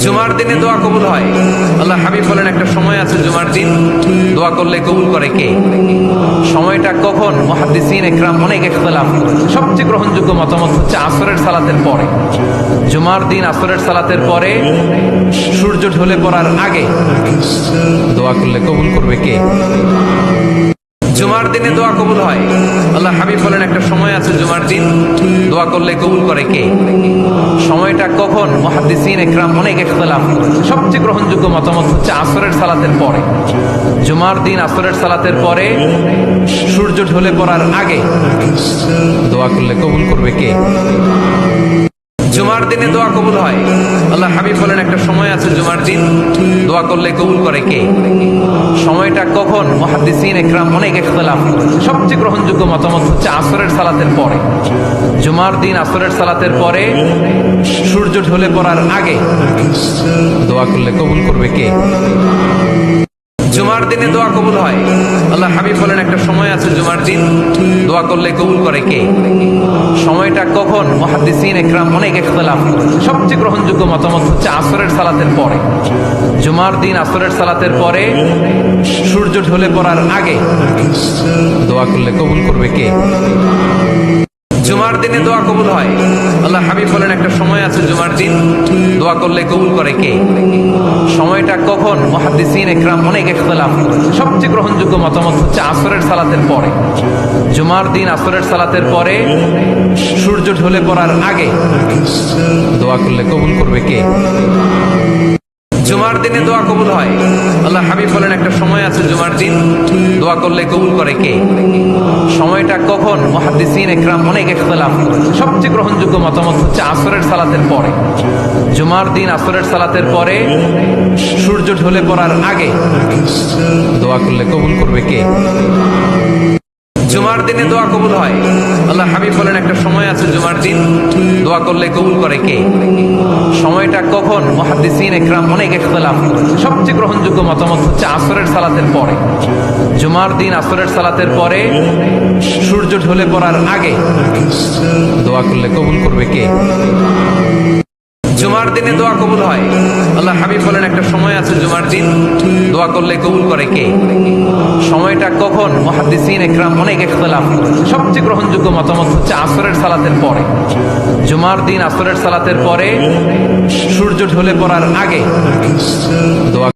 জুমার দিনে দোয়া কবুল হয়। আল্লাহ হাবিব বলেন একটা সময় আছে জুমার দিন দোয়া করলে কবুল করে কে? সময়টা কখন? মুহাদ্দিসিন ইকরাম অনেক ইখতিলাফ করেছে। সবচেয়ে গ্রহণযোগ্য মতামত হচ্ছে আসরের সালাতের পরে। জুমার দিন আসরের সালাতের পরে সূর্য ঢলে পড়ার আগে দোয়া করলে কবুল করবে কে? জুমার দিনে দোয়া কবুল হয়। আল্লাহ হাবিব বলেন একটা সময় আছে জুমার দিন দোয়া করলে কবুল করে কে? সময়টা কখন? মুহাদ্দিসিন ইকরাম অনেক ইখতিলাফ করেছে। সবচেয়ে গ্রহণযোগ্য মতামত হচ্ছে আসরের সালাতের পরে। জুমার দিন আসরের সালাতের পরে সূর্য ঢলে পড়ার আগে দোয়া করলে কবুল করবে কে? জুমার দিনে দোয়া কবুল হয়। আল্লাহ হাবিব বলেন একটা সময় আছে জুমার দিন দোয়া করলে কবুল করে কে? সময়টা কখন? মুহাদ্দিসিন ইকরাম অনেক ইখতিলাফ করেছে। সবচেয়ে গ্রহণযোগ্য মতামত হচ্ছে আসরের সালাতের পরে। জুমার দিন আসরের সালাতের পরে সূর্য ঢলে পড়ার আগে দোয়া করলে কবুল করবে কে? জুমার দিনে দোয়া কবুল হয়। আল্লাহ হাবিব বলেন একটা সময় আছে জুমার দিন দোয়া করলে কবুল করে কে? সময়টা কখন? মুহাদ্দিসিন ইকরাম অনেক ইখতিলাফ করেছে। সবচেয়ে গ্রহণযোগ্য মতামত হচ্ছে আসরের সালাতের পরে। জুমার দিন আসরের সালাতের পরে সূর্য ঢলে পড়ার আগে দোয়া করলে কবুল করবে কে? জুমার দিনে দোয়া কবুল হয়। আল্লাহ হাবিব বলেন একটা সময় আছে জুমার দিন দোয়া করলে কবুল করে কে? সময়টা কখন? মুহাদ্দিসিন ইকরাম অনেক ইখতিলাফ করেছে। সবচেয়ে গ্রহণযোগ্য মতামত হচ্ছে আসরের সালাতের পরে। জুমার দিন আসরের সালাতের পরে সূর্য ঢলে পড়ার আগে দোয়া করলে কবুল করবে কে? জুমার দিনে দোয়া কবুল হয়। আল্লাহ হাবিব বলেন একটা সময় আছে জুমার দিন দোয়া করলে কবুল করে কে? সময়টা কখন? মুহাদ্দিসিন ইকরাম অনেক ইখতিলাফ করেছে। সবচেয়ে গ্রহণযোগ্য মতামত হচ্ছে আসরের সালাতের পরে। জুমার দিন আসরের সালাতের পরে সূর্য ঢলে পড়ার আগে দোয়া করলে কবুল করবে কে? জুমার দিনে দোয়া কবুল হয়। আল্লাহ হাবিব বলেন একটা সময় আছে জুমার দিন দোয়া করলে কবুল করে কে? সময়টা কখন? মুহাদ্দিসিন ইকরাম অনেক ইখতিলাফ করেছে। সবচেয়ে গ্রহণযোগ্য মতামত হচ্ছে আসরের সালাতের পরে। জুমার দিন আসরের সালাতের পরে সূর্য ঢলে পড়ার আগে দোয়া করলে কবুল করবে কে? জুমার দিনে দোয়া কবুল হয়। আল্লাহ হাবিব বলেন একটা সময় আছে জুমার দিন দোয়া করলে কবুল করে কে? সময়টা কখন? মুহাদ্দিসিন ইকরাম অনেক ইখতিলাফ করেছে। সবচেয়ে গ্রহণযোগ্য মতামত হচ্ছে আসরের সালাতের পরে। জুমার দিন আসরের সালাতের পরে সূর্য ঢলে পড়ার আগে দোয়া